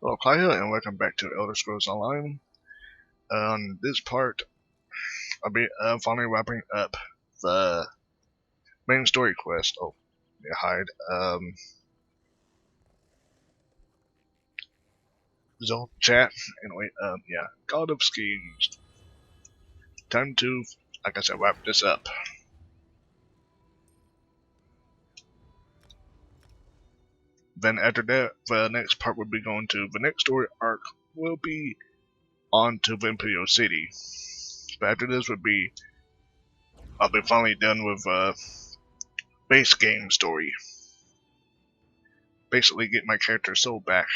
Hello, Kaya, and welcome back to Elder Scrolls Online. On this part, I'll be finally wrapping up the main story quest. Oh, yeah, hide. Zone chat. Anyway, yeah, God of Schemes. Time to, like I said, wrap this up. Then after that, the next part will be going to the next story arc. Will be on to the Imperial City. But after this would be, I'll be finally done with base game story. Basically, get my character soul back.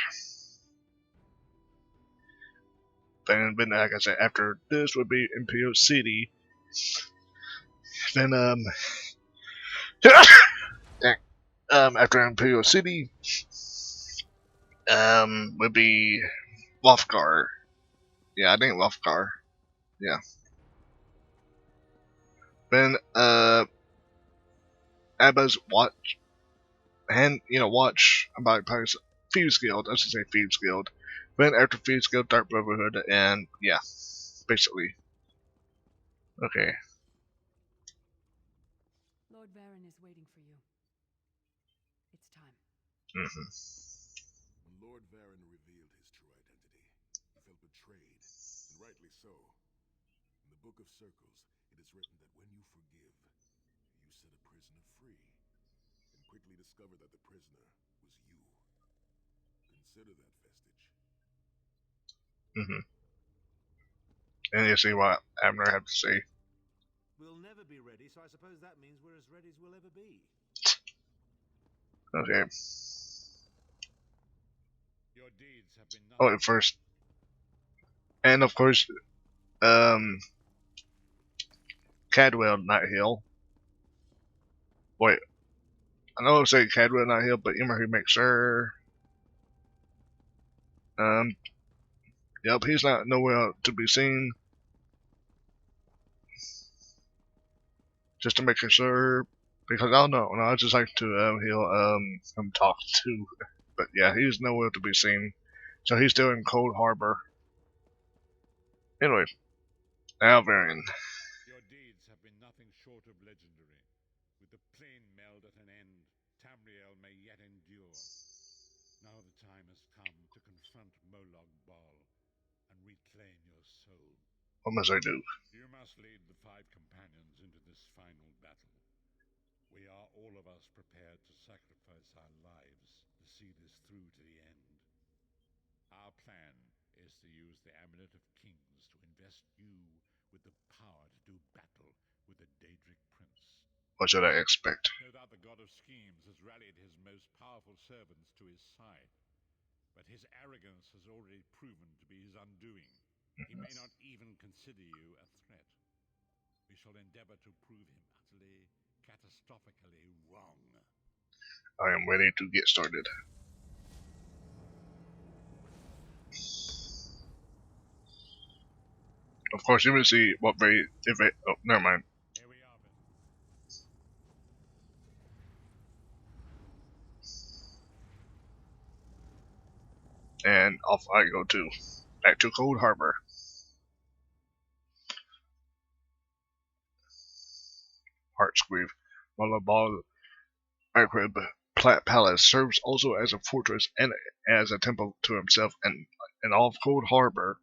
Then, like I said, after this would be Imperial City. Then, after Imperial City, would be Lofgar. Yeah, I think Lofgar. Yeah. Then, Abba's watch, and watch about Thieves Guild. I should say Thieves Guild. Then after Thieves Guild, Dark Brotherhood, and yeah, basically. Okay. Lord Varen is waiting for you. It's time. Mm-hmm. When Lord Varen revealed his true identity, he felt betrayed, and rightly so. In the Book of Circles, it is written that when you forgive, you set a prisoner free, and quickly discover that the prisoner was you. Consider that vestige. Mm-hmm. And you see what Abner had to say. We'll never be ready, so I suppose that means we're as ready as we'll ever be. Okay. Your deeds have been nothing. Oh, first, and of course, Cadwell Nighthill. Wait, I know I say Cadwell Nighthill, but you remember who makes sure. Yep, he's not nowhere to be seen. Just to make sure, because I don't know. No, I just like to hear him talk too. But yeah, he's nowhere to be seen. So he's still in Cold Harbor. Anyway, Alvarian. Your deeds have been nothing short of legendary. With the plane meld at an end, Tamriel may yet endure. Now the time has come to confront Molag Bal and reclaim your soul. What must I do? You must lead the 5 companions into this final battle. We are all of us prepared to sacrifice our lives to see this through to the end. Our plan is to use the Amulet of Kings to invest you with the power to do battle with the Daedric Prince. What should I expect? No doubt the God of Schemes has rallied his most powerful servants to his side, but his arrogance has already proven to be his undoing. He may not even consider you a threat. We shall endeavor to prove him utterly, catastrophically wrong. I am ready to get started. Of course, you will see what oh, never mind. Here we are, then. And off I go too. Back to Cold Harbor. Heartscreeve. Molag Bal Arqueb Palace serves also as a fortress and as a temple to himself, and in all of Cold Harbor,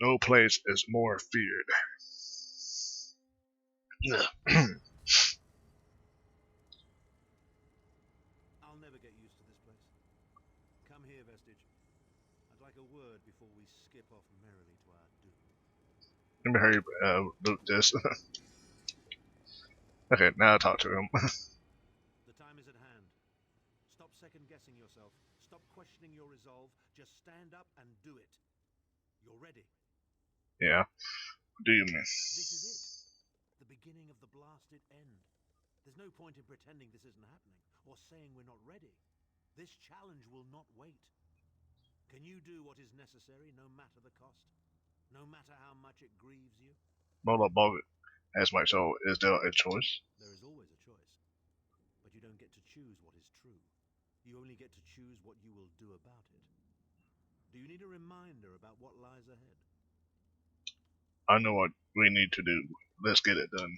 no place is more feared. I'll never get used to this place. Come here, Vestige. I'd like a word before we skip off merrily to our doom. Let me hurry loot this. Okay, now I'll talk to him. The time is at hand. Stop second-guessing yourself. Stop questioning your resolve. Just stand up and do it. You're ready. Yeah. What do you mean? This is it. The beginning of the blasted end. There's no point in pretending this isn't happening, or saying we're not ready. This challenge will not wait. Can you do what is necessary, no matter the cost? No matter how much it grieves you? Molag Bal as my soul. Is there a choice? There is always a choice. But you don't get to choose what is true. You only get to choose what you will do about it. Do you need a reminder about what lies ahead? I know what we need to do. Let's get it done.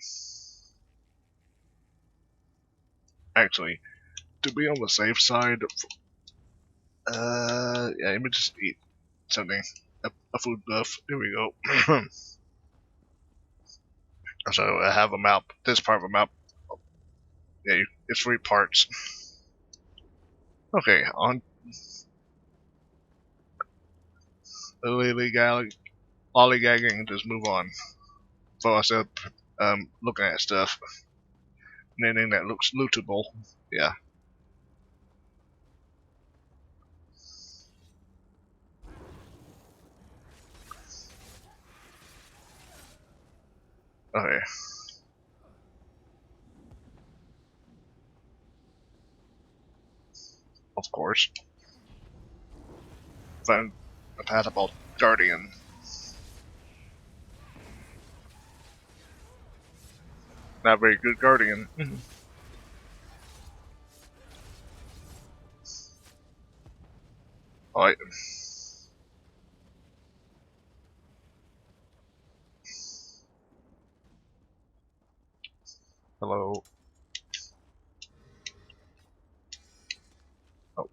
Actually, to be on the safe side, yeah, let me just eat something. A food buff. There we go. So I have a map. This part of a map. Yeah, it's 3 parts. Okay, on lollygagging, just move on. So I said, looking at stuff. Anything that looks lootable. Yeah. Okay. Of course. Found a compatible guardian. Not very good guardian. Alright. Hello. Oh.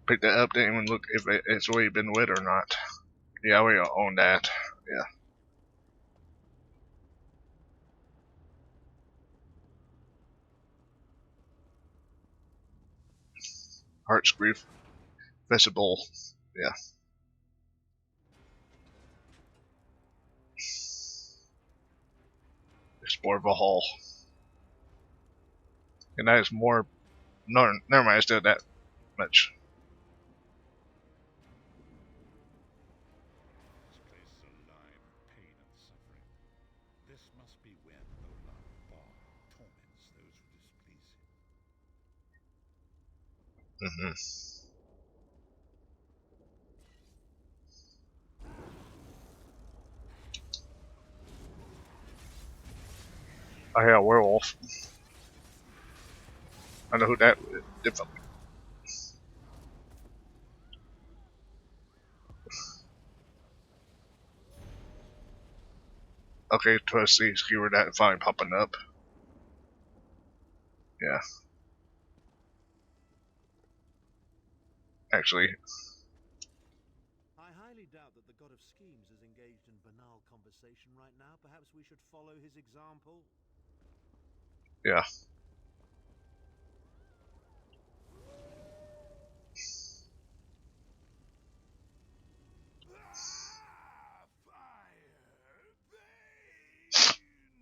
Pick that up then and look if it's already been lit or not. Yeah, we own that. Yeah. Heart's grief. Visible. Yeah. Explore the hall. And that is more. No, never mind, it's not that much. This place is alive with pain and suffering. This must be where Molag Bal torments those who displease him. I hear a werewolf. I know who that is. Differently. Okay, trust the skewer that finally popping up. Yeah. Actually, I highly doubt that the god of schemes is engaged in banal conversation right now. Perhaps we should follow his example? yeah.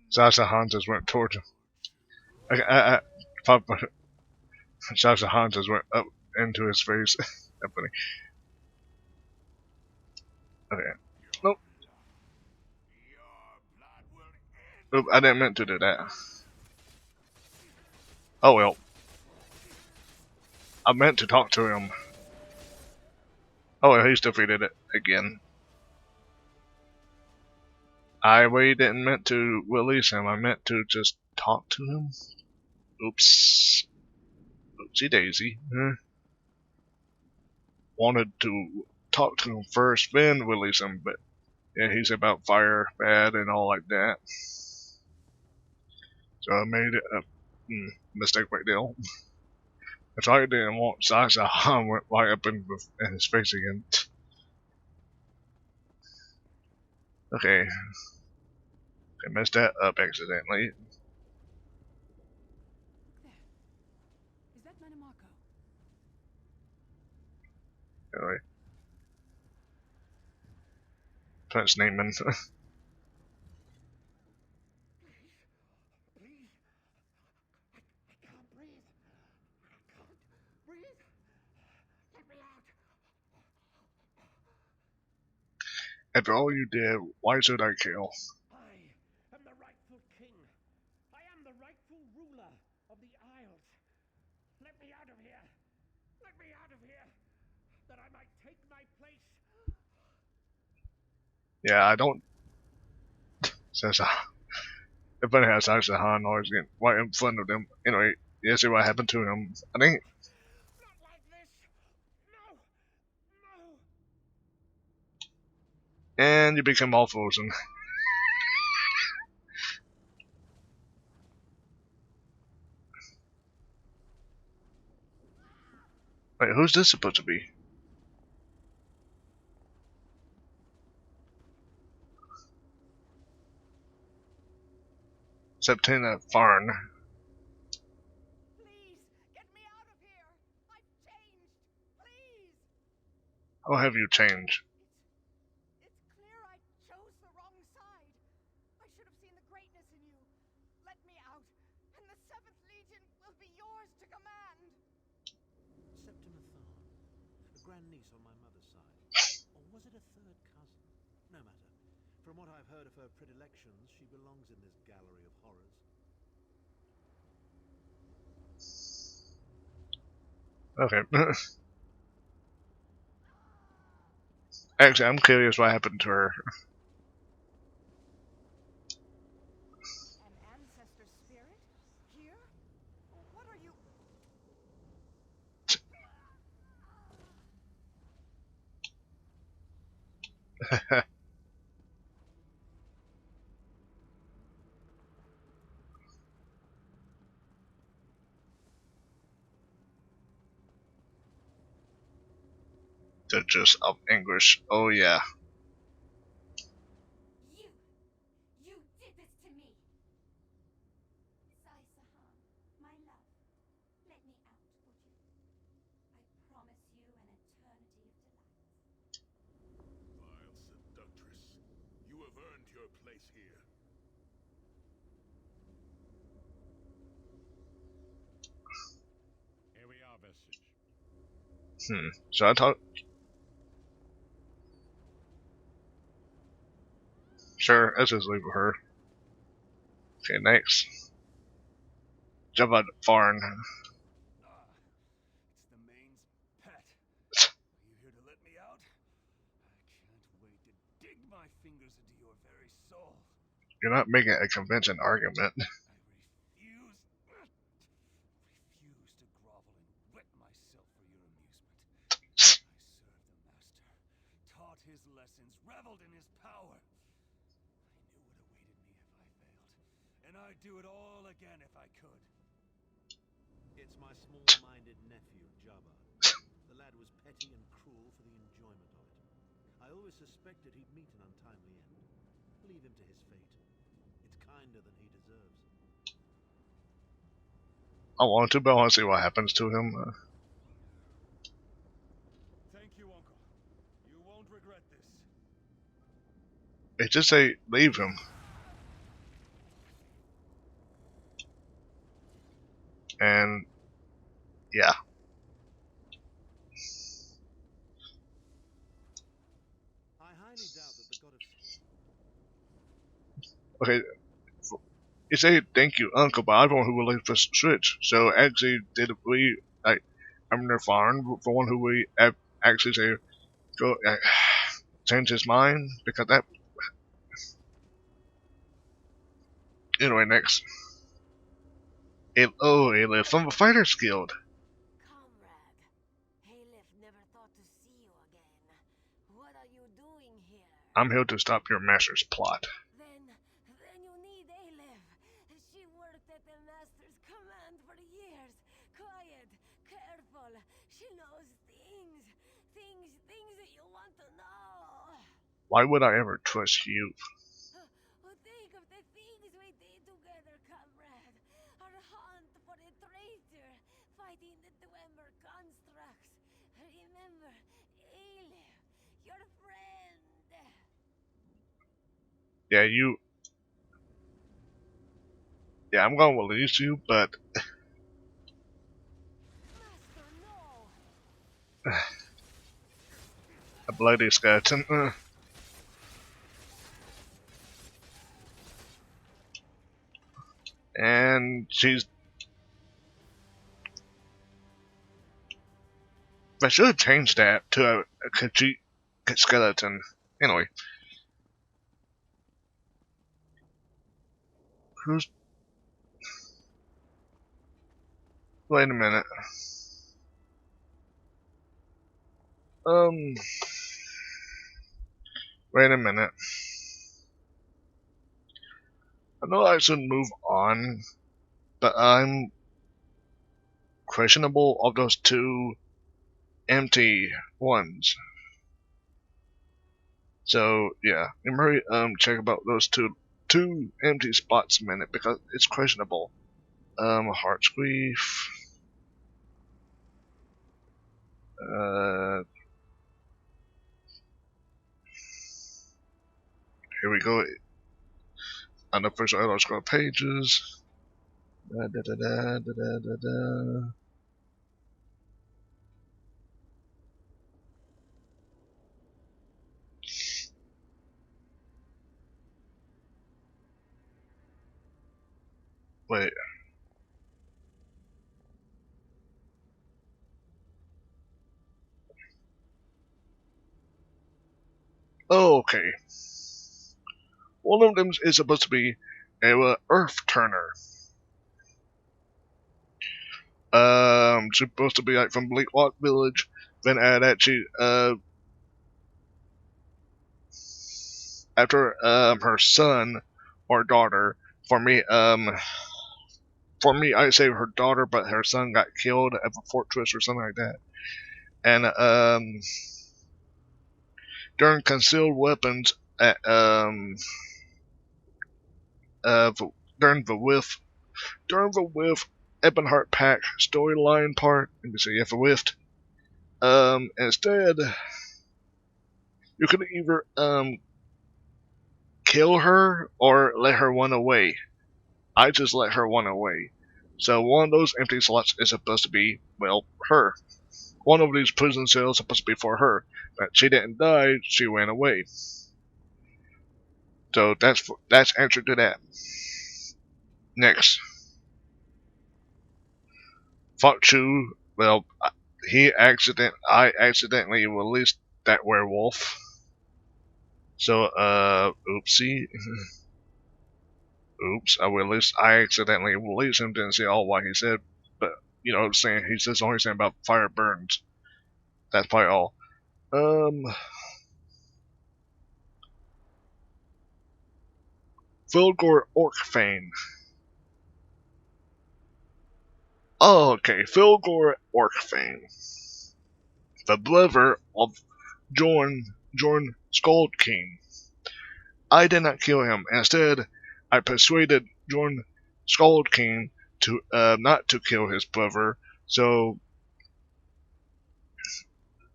Sasha Hans just went towards him. Sasha Hans just went up into his face. That's funny. Okay. Nope. Oop, I didn't mean to do that. Oh well. I meant to talk to him. Oh well, he's defeated it again. I really didn't meant to release him. I meant to just talk to him. Oops. Oopsie daisy. Wanted to talk to him first, then release him, but yeah, he's about fire bad and all like that. So I made a mistake right there. That's why I didn't want Sasha Han went right up in his face again. Okay. I messed that up accidentally. There. Is that Manamarco? Anyway. Prince Neiman. Please. I can't breathe. I can't breathe. Let me out. After all you did, why should I kill? I am the rightful king. I am the rightful ruler of the Isles. Let me out of here. Let me out of here, that I might take my place. Yeah, I don't. Says the funny how Sasha Han always getting right in front of them. Anyway, you see what happened to him. I think And you become all frozen. Wait, who's this supposed to be? Septina Farn. Please, get me out of here. I've changed. Please. How have you changed? It's clear I chose the wrong side. I should have seen the greatness in you. Let me out, and the 7th Legion will be yours to command. Septima Thorn, a grandniece on my mother's side. Or was it a third cousin? No matter. From what I've heard of her predilections, she belongs in this gallery of horrors. Okay. Actually, I'm curious what happened to her. An ancestor spirit? Here? What are you... Duchess of English. Oh yeah. You did this to me. Sai Sahan, my love, let me out, would you? I promise you an eternity of delight. Vile seductress, you have earned your place here. Here we are, Vestige. So I thought. Sure, let's just leave with her. Okay, next. Jump on Farn. It's the Maine's pet. Are you here to let me out? I can't wait to dig my fingers into your very soul. You're not making a convincing argument. I refuse to grovel and wet myself for your amusement. I served the master, taught his lessons, reveled in his power. I knew what awaited me if I failed, and I'd do it all again if I could. It's my small-minded nephew, Jabba. The lad was petty and cruel for the enjoyment of it. I always suspected he'd meet an untimely end. Leave him to his fate. It's kinder than he deserves. I want to, but I want to see what happens to him. Thank you, Uncle. You won't regret this. It just say leave him. And yeah. I highly doubt that the god of... Okay. It say thank you, Uncle, but I'm the one who will leave the switch. So actually, did we like? I'm the Farn for one who we actually say go change his mind because that. Anyway, next. He lives from the Fighters Guild. Comrade, Halef never thought to see you again. What are you doing here? I'm here to stop your master's plot. Then you need Halef. She worked at the master's command for years. Quiet, careful. She knows things that you want to know. Why would I ever trust you? Think of the things we did together, comrade. Our hunt for the traitor, fighting the Dwemer constructs. Remember, Halef, your friend. Yeah, you. Yeah, I'm gonna release you, but Master, no. a bloody skeleton. And she's. I should have changed that to a Khajiit skeleton. Anyway. Who's. Wait a minute. Wait a minute. I know I should move on, but I'm questionable of those two empty ones. So yeah, Emery, check about those two empty spots a minute because it's questionable. Heart's Grief. Here we go. Unofficial Elder Scroll pages. Da, da, da, da, da, da, da. Wait. Oh, okay. One of them is supposed to be a Earth Turner. Supposed to be like from Bleaklock Village. Then add actually, after her son or daughter. For me, I say her daughter, but her son got killed at a fortress or something like that. And during concealed weapons at during the Whiff Ebonheart Pack storyline part. Let me see if a whiffed. Instead, you could either kill her or let her run away. I just let her run away. So one of those empty slots is supposed to be, well, her. One of these prison cells is supposed to be for her. But she didn't die, she ran away. So that's answer to that. Next. Fuck Chu, well, I accidentally released that werewolf. So, oopsie. Oops, I accidentally released him, didn't say all what he said, but, you know, saying, he says only saying about fire burns. That's probably all. Filgor Orcfane. Oh, okay, Filgor Orcfane. The brother of Jorn Skald King. I did not kill him. Instead, I persuaded Jorn Skald King to not to kill his brother. So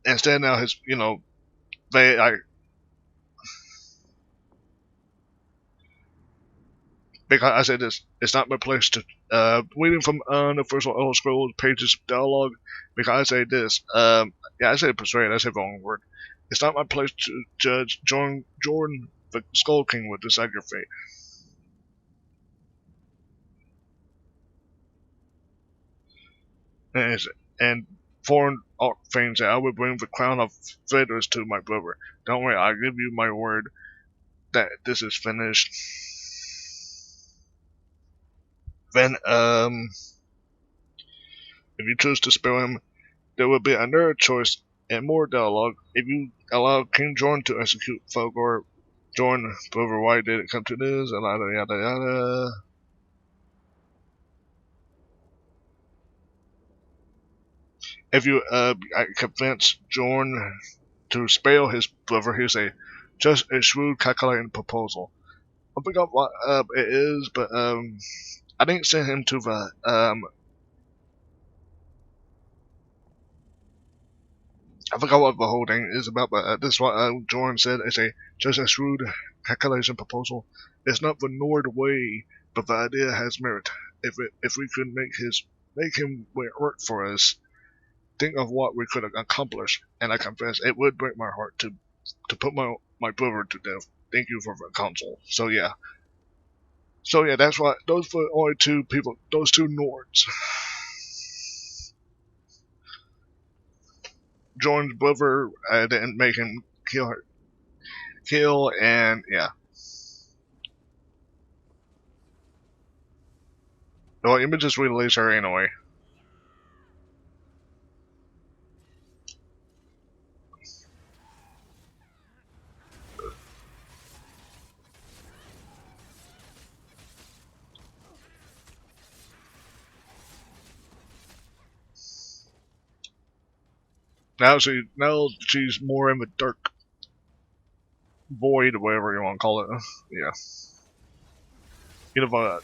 instead, now his because I said this, it's not my place to reading from unofficial Elder Scrolls pages of dialogue. Because I say this, I said persuade. I said the wrong word. It's not my place to judge Jorn the Skull King would decide your fate. And foreign fame said, I will bring the crown of feathers to my brother. Don't worry, I give you my word that this is finished. Then, if you choose to spare him, there will be another choice and more dialogue. If you allow King Jorn to execute Fulgor, Jorn, brother, why did it come to this? And yada yada yada. If you convince Jorn to spare his brother, here's just a shrewd calculating proposal. I forgot what it is, but I didn't send him to the I forgot what the whole thing is about, but this is what Jorn said. It's just a shrewd calculation proposal. It's not the Nord way, but the idea has merit. If we could make him work for us, think of what we could accomplish. And I confess, it would break my heart to put my brother to death. Thank you for the counsel. So yeah, that's why those were only two people. Those two Nords. Jorn's brother didn't make him kill, and yeah. Well, let me just release her anyway. Now she's more in the dark void, or whatever you want to call it. Yeah. You know,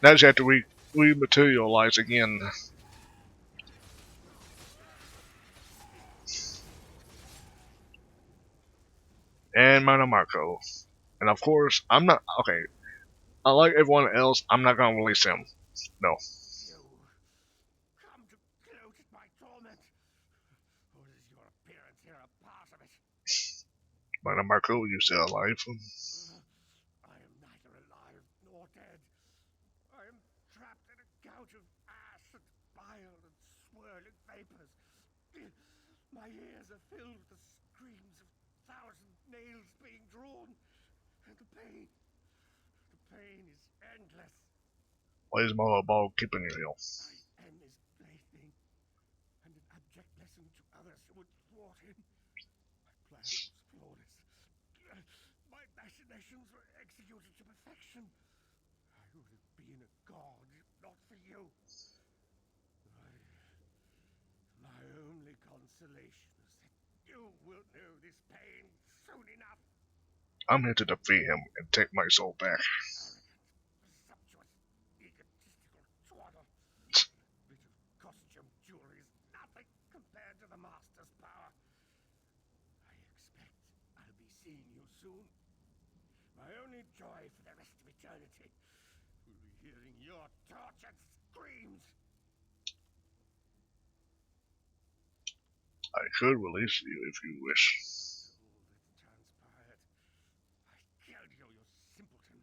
now she have to rematerialize again. And Monomarco. And of course, I'm not okay. Unlike everyone else, I'm not gonna release him. No. You come to gloat at my torment, or is your appearance here a part of it? Monomarco, you still alive? I am neither alive nor dead. I am trapped in a gout of ash and bile and swirling vapors. My ears are filled with the screams of 1,000 nails being drawn, and the pain is endless. Why is Molag Bal keeping you here? I am his plaything, and an abject lesson to others who would thwart him. My plan was flawless. My machinations were executed to perfection. I would have been a god if not for you. My only consolation is that you will know this pain soon enough. I'm here to defeat him and take my soul back. Arrogant, presumptuous, egotistical twaddle. Bit of costume jewelry is nothing compared to the Master's power. I expect I'll be seeing you soon. My only joy for the rest of eternity will be hearing your tortured screams. I could release you if you wish. All that's transpired. I killed you, you simpleton.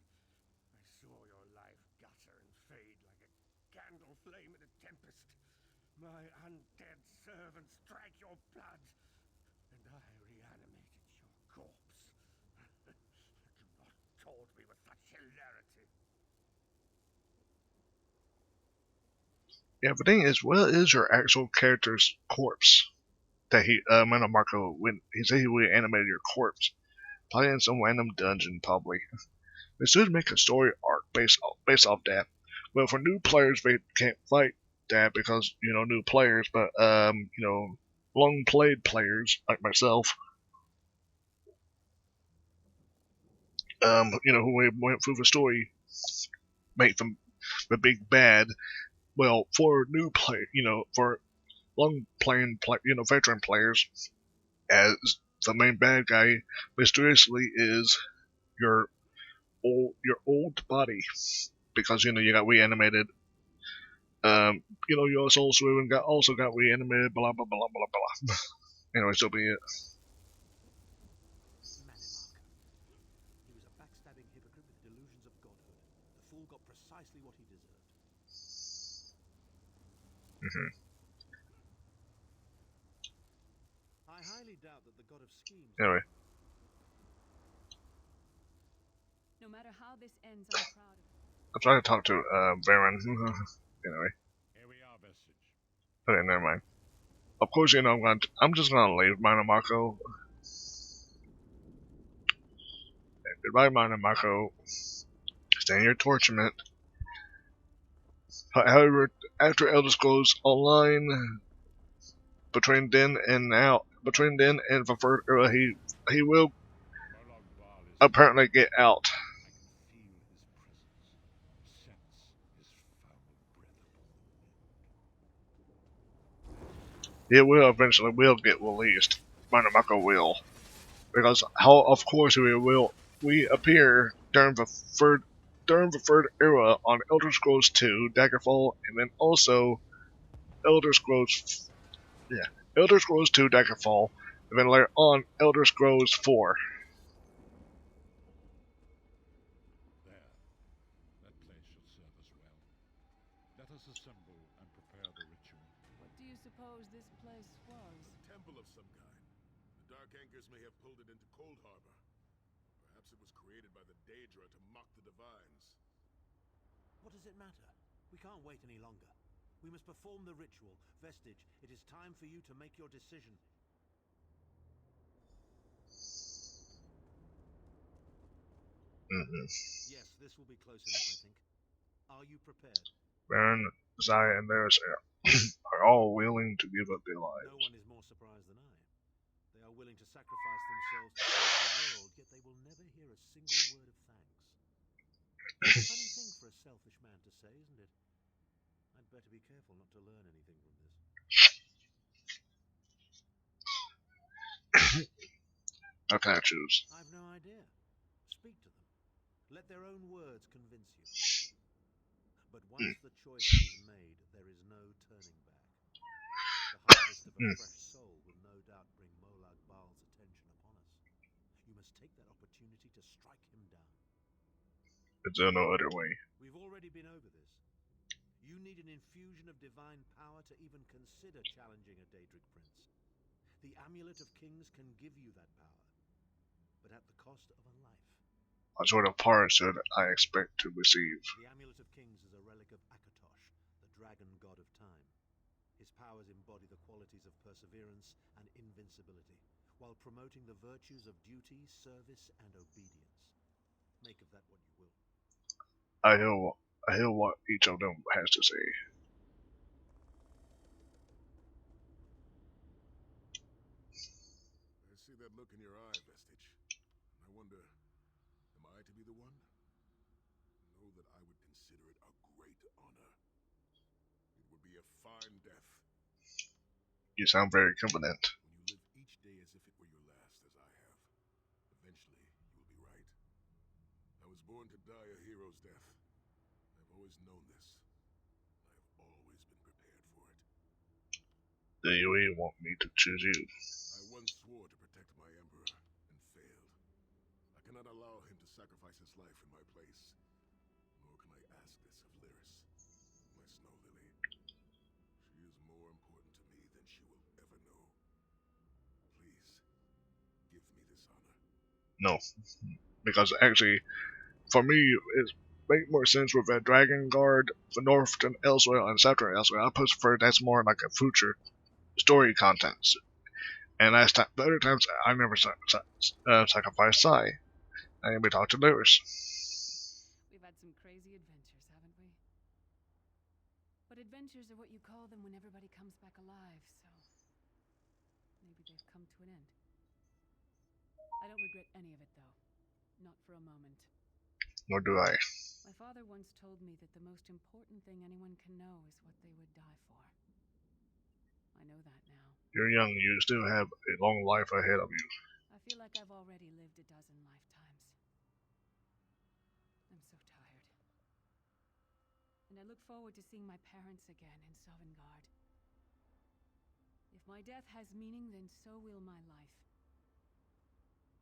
I saw your life gutter and fade like a candle flame in a tempest. My undead servants drank your blood, and I reanimated your corpse. Do not taunt me with such hilarity. Yeah, the thing is, what is your actual character's corpse? That Monomarco, when he said he reanimated your corpse, probably in some random dungeon, probably. They should make a story arc based off that. Well, for new players, they can't fight that because new players, but long played players like myself, who went through the story, make them the big bad. Well, for new player, for veteran players, as the main bad guy mysteriously is your old body because you got reanimated. You also got reanimated. Blah blah blah blah blah. Anyway, so be it. Manimarco. He was a backstabbing hypocrite with delusions of godhood. The fool got precisely what he deserved. I highly doubt that the god of schemes. Anyway, No matter how this ends, I'm proud of it. I'm trying to talk to Varen. Anyway, Here we are, Vestige. okay, never mind. Of course, I'm just gonna leave Monomarco. Goodbye, Monomarco. Stay in your torturement. However, after Elder Scrolls Online, between then and the first era, he will Molag Bal is apparently get out. I can feel his presence, sense his foul breath upon the wind. He will eventually get released. Monomarco will. Because of course he will reappear during the third era on Elder Scrolls 2, Daggerfall, and then also Elder Scrolls Elder Scrolls 2 Daggerfall, and then later on Elder Scrolls 4. There. That place shall serve us well. Let us assemble and prepare the ritual. What do you suppose this place was? Temple of some kind. The Dark Anchors may have pulled it into Cold Harbor. Perhaps it was created by the Daedra to mock the Divines. What does it matter? We can't wait any longer. We must perform the ritual. Vestige, it is time for you to make your decision. Yes, this will be close enough, I think. Are you prepared? Baron, Zaya, and Theris are all willing to give up their No lives. one is more surprised than willing to sacrifice themselves to save the world, yet they will never hear a single word of thanks. It's a funny thing for a selfish man to say, isn't it? I'd better be careful not to learn anything from this. How can I choose? I've no idea. Speak to them. Let their own words convince you. But once the choice is made, there is no turning back. The harvest of a fresh soul will no doubt bring Molag Bal's attention upon us. You must take that opportunity to strike him down. Is there no other way? We've already been over this. You need an infusion of divine power to even consider challenging a Daedric prince. The Amulet of Kings can give you that power, but at the cost of a life. What sort of power should I expect to receive? The Amulet of Kings is a relic of Akatosh, the dragon god of time. His powers embody the qualities of perseverance and invincibility, while promoting the virtues of duty, service, and obedience. Make of that what you will. I hear what each of them has to say. I see that look in your eye, Vestige. And I wonder, am I to be the one? Know that I would consider it a great honor. It would be a fine death. You sound very confident. When you live each day as if it were your last, as I have, eventually you will be right. I was born to die a hero's death. I've always known this. I have always been prepared for it. Do you really want me to choose you? I once swore to protect my emperor, and failed. I cannot allow him to sacrifice his life in my place. Nor can I ask this of Lyris, my snow lily. She is more important to me than she will ever know. Please, give me this honor. No. Because actually, for me, it makes more sense with a Dragon Guard for North than elsewhere and Southern elsewhere. I prefer that's more like a future story contents. And last time, the other times, I never sacrificed Sai. I never talked to Lyris. We've had some crazy adventures, haven't we? But adventures are what you call them when everybody comes back alive, so maybe they've come to an end. I don't regret any of it, though. Not for a moment. Nor do I. My father once told me that the most important thing anyone can know is what they would die for. I know that now. You're young, you still have a long life ahead of you. I feel like I've already lived a dozen lifetimes. I'm so tired. And I look forward to seeing my parents again in Sovngarde. If my death has meaning, then so will my life.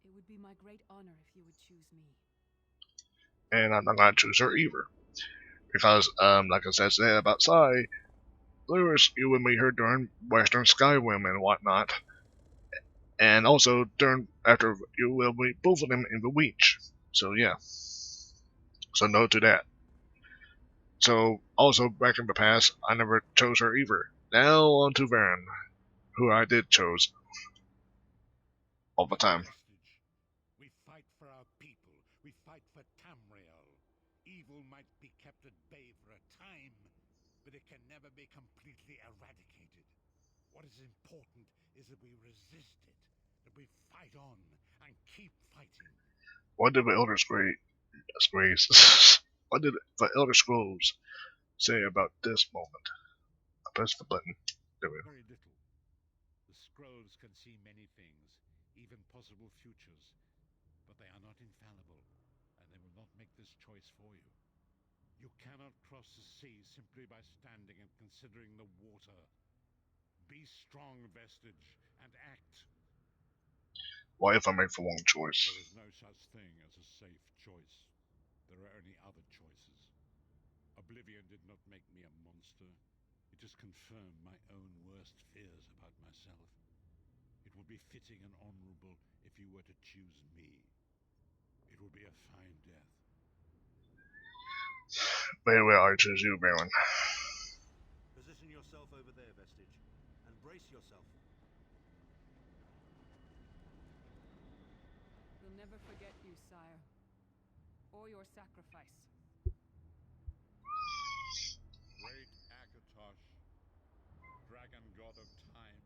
It would be my great honor if you would choose me. And I'm not going to choose her either. Because, like I said about Sai, Lyris, you would meet her during Western Skyrim and whatnot. And also, after you will meet both of them in the Reach. So, yeah. So, no to that. So, also, back in the past, I never chose her either. Now, on to Varen, who I did chose. All the time. We fight for our people. We fight for Tamriel. Evil might be kept at bay for a time, but it can never be completely eradicated. What is important is that we resist it, that we fight on and keep fighting. What did the Elder Scrolls what did the Elder Scrolls say about this moment? I pressed the button. There we go. Very little. The scrolls can see many things, even possible futures, but they are not infallible, and they will not make this choice for you. You cannot cross the sea simply by standing and considering the water. Be strong, Vestige, and act. What if I make the wrong choice? There is no such thing as a safe choice. There are only other choices. Oblivion did not make me a monster. It just confirmed my own worst fears about myself. It would be fitting and honorable if you were to choose me. It would be a fine death. Very well, I choose you, Baron. Position yourself over there, Vestige, and brace yourself. We'll never forget you, sire. Or your sacrifice. Great Akatosh, dragon god of time,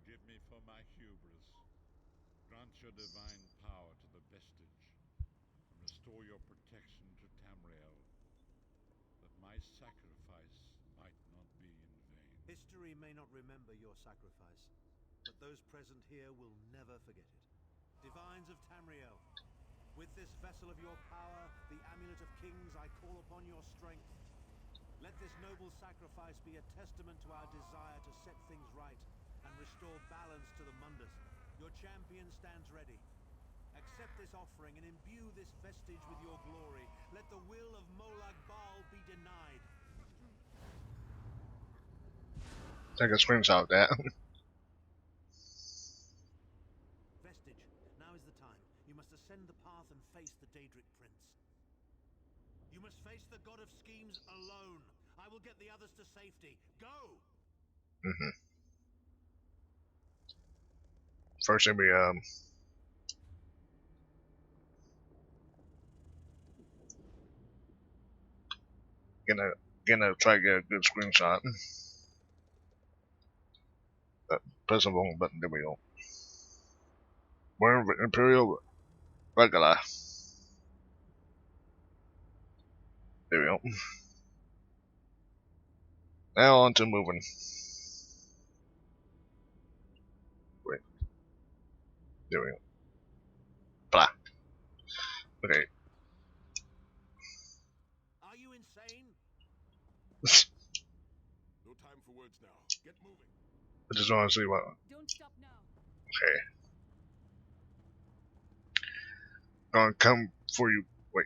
Forgive me for my hubris. Grant your divine power to the vestige, and restore your protection to Tamriel, that my sacrifice might not be in vain. History may not remember your sacrifice, but those present here will never forget it. Divines of Tamriel, with this vessel of your power, the Amulet of Kings, I call upon your strength. Let this noble sacrifice be a testament to our desire to set things right and restore balance to the Mundus. Your champion stands ready. Accept this offering and imbue this vestige with your glory. Let the will of Molag Bal be denied. Take a screenshot of that. Vestige, now is the time. You must ascend the path and face the Daedric Prince. You must face the god of schemes alone. I will get the others to safety. Go! First should be gonna try to get a good screenshot. Press the wrong button. There we go. We're in Imperial Regular. There we go. Now on to moving. Wait. There we go. Blah. Okay. Are you insane? No time for words now. Get moving. I just want to see what. Don't stop now. Okay. Gonna come for you. Wait.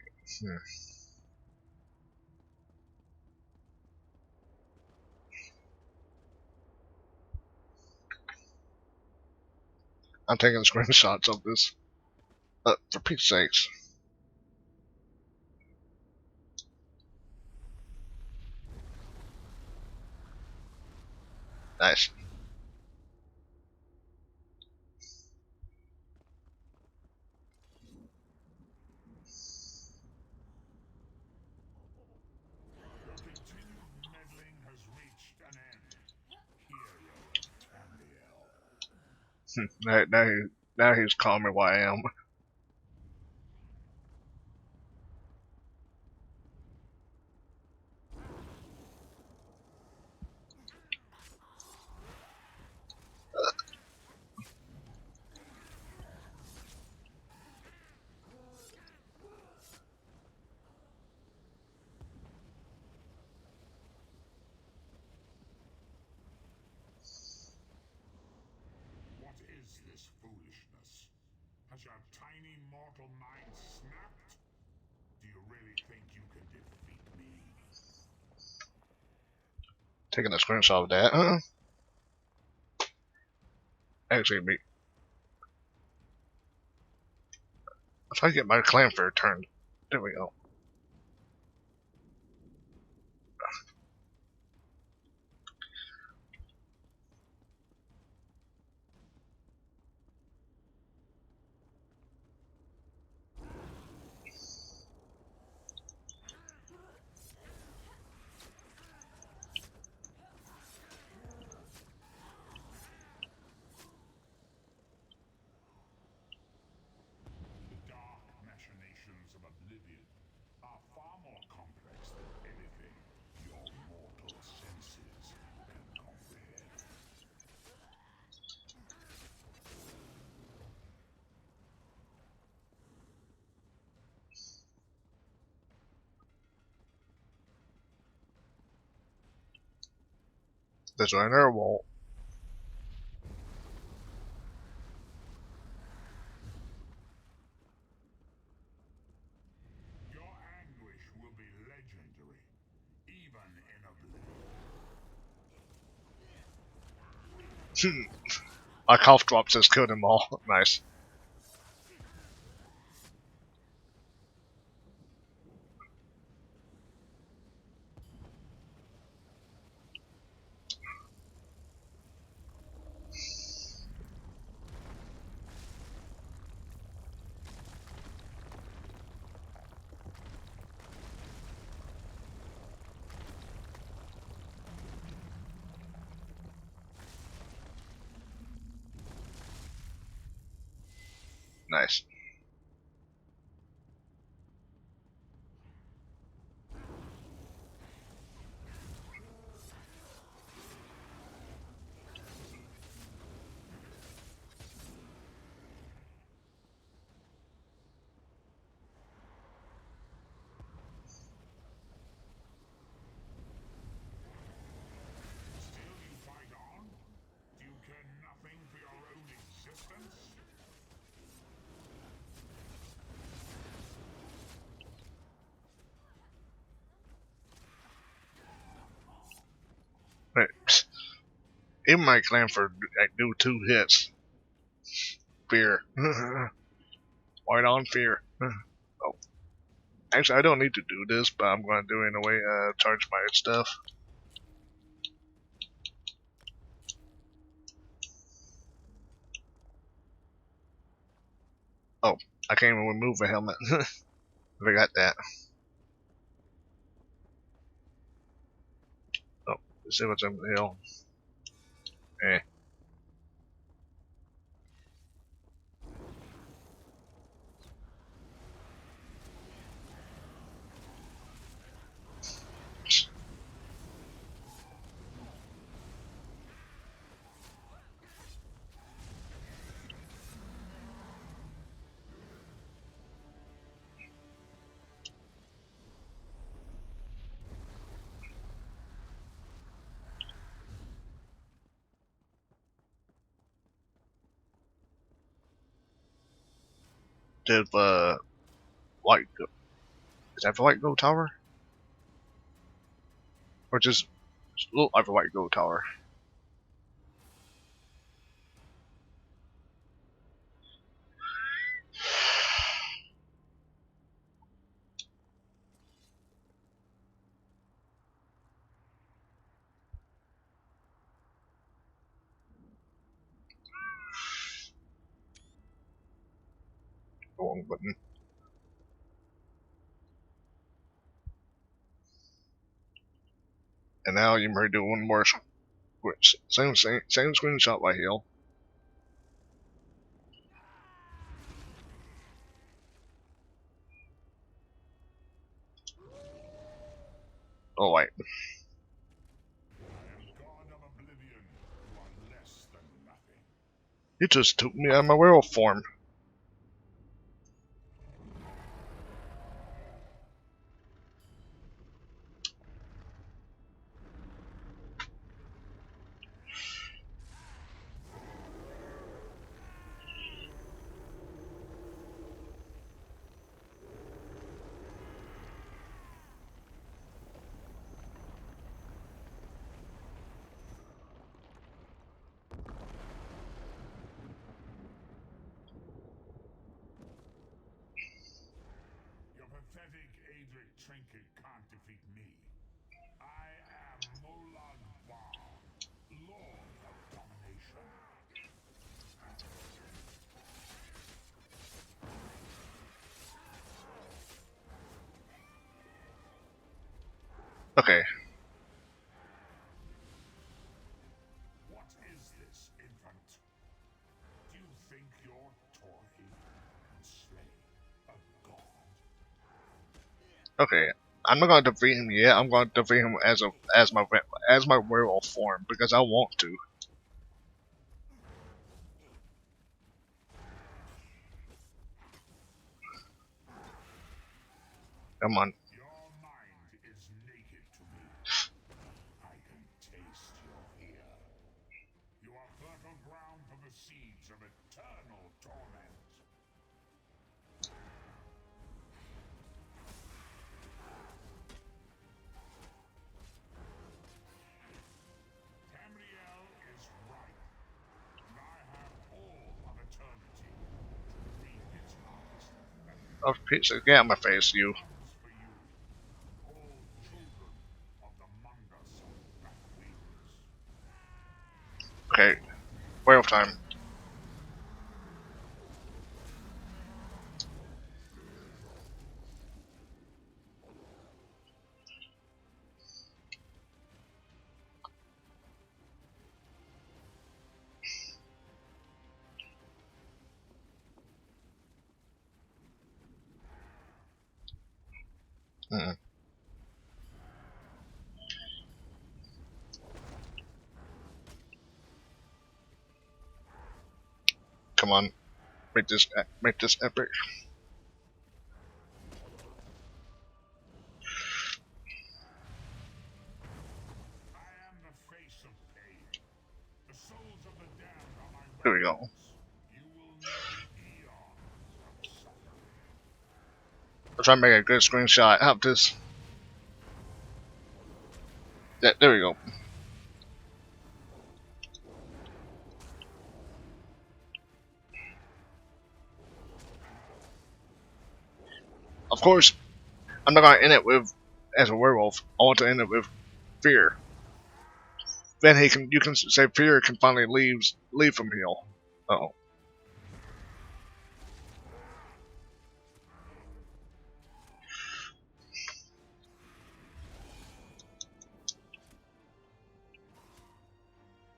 I'm taking screenshots of this. For Pete's sakes. Nice. Meddling has reached an end. Hero Tamriel. now he's calling me what I am. What is this foolishness? Has your tiny mortal mind snapped? Do you really think you can defeat me? Taking a screenshot of that. Huh? Actually, if I get my clan fair turned, there we go. The dark machinations of oblivion are far more complex than anything your mortal senses can comprehend. There's another wall. Your anguish will be legendary, even in oblivion. My cough drops just killed them all. Nice. Nice. Still you fight on? Do you care nothing for your own existence? Right. Even my clan for like do 2 hits. Fear. White on fear. Oh. Actually, I don't need to do this, but I'm going to do it anyway. Charge my stuff. Oh, I can't even remove a helmet. Forgot that. Oh, let's see what's in the hill. Eh. Did white go? Is that the white gold tower? Or just look like a white gold tower? Wrong button. And now you might do one more same screenshot right here. Oh wait. I am God of Oblivion. You are less than nothing. You just took me out of my werewolf form. Your pathetic Adric trinket can't defeat me. I am Molag Bal, Lord of Domination. Okay. What is this, infant? Do you think your toy can slay a god? Okay. I'm not gonna defeat him yet. I'm gonna defeat him as my werewolf form because I want to. Come on. Your mind is naked to me. I can taste your fear. You are fertile ground for the seeds of eternal torment. Tamriel is right, and I have all of eternity to reap its harvest. Oh, pizza, get out of my face, you. Comes for you, all children of the Mungus of Batwings. Okay. Werewolf time. Mm. Come on, make this epic. I am the face of pain. The souls of the damned are my There we go. weapons. You will know eons of suffering. I'll try to make a good screenshot of this. Yeah, there we go. Of course, I'm not gonna end it with as a werewolf. I want to end it with fear. Then you can say fear can finally leave from here. Oh,